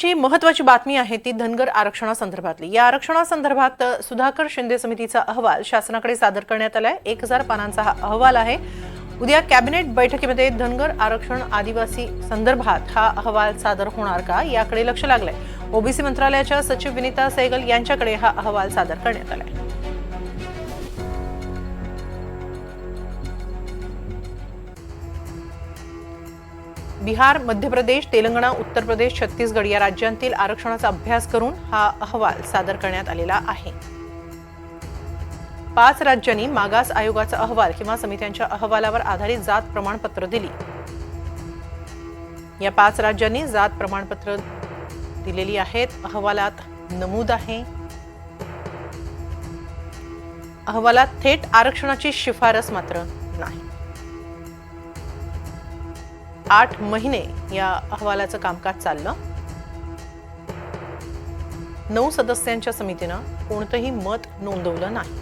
आजची महत्त्वाची बातमी आहे ती धनगर आरक्षणासंदर्भातली। या आरक्षणासंदर्भात सुधाकर शिंदे समितीचा अहवाल शासनाकडे सादर करण्यात आलाय। 1000 पानांचा हा अहवाल आहे। उद्या कॅबिनेट बैठकीमध्ये धनगर आरक्षण आदिवासी संदर्भात हा अहवाल सादर होणार का याकडे लक्ष लागलंय। ओबीसी मंत्रालयाच्या सचिव विनीता सहगल यांच्याकडे हा अहवाल सादर करण्यात आलाय। बिहार, मध्य प्रदेश, तेलंगणा, उत्तर प्रदेश, छत्तीसगड या राज्यांतील आरक्षणाचा अभ्यास करून हा अहवाल सादर करण्यात आलेला आहे। 5 राज्यांनी मागास आयोगाचा अहवाल किंवा समित्यांच्या अहवालावर आधारित जात प्रमाणपत्र दिली। या 5 राज्यांनी जात प्रमाणपत्र दिलेली आहेत। अहवालात नमूद आहे, अहवालात थेट आरक्षणाची शिफारस मात्र नाही। 8 महिने या अहवालाचं कामकाज चाललं। 9 सदस्यांच्या समितीनं कोणतंही मत नोंदवलं नाही।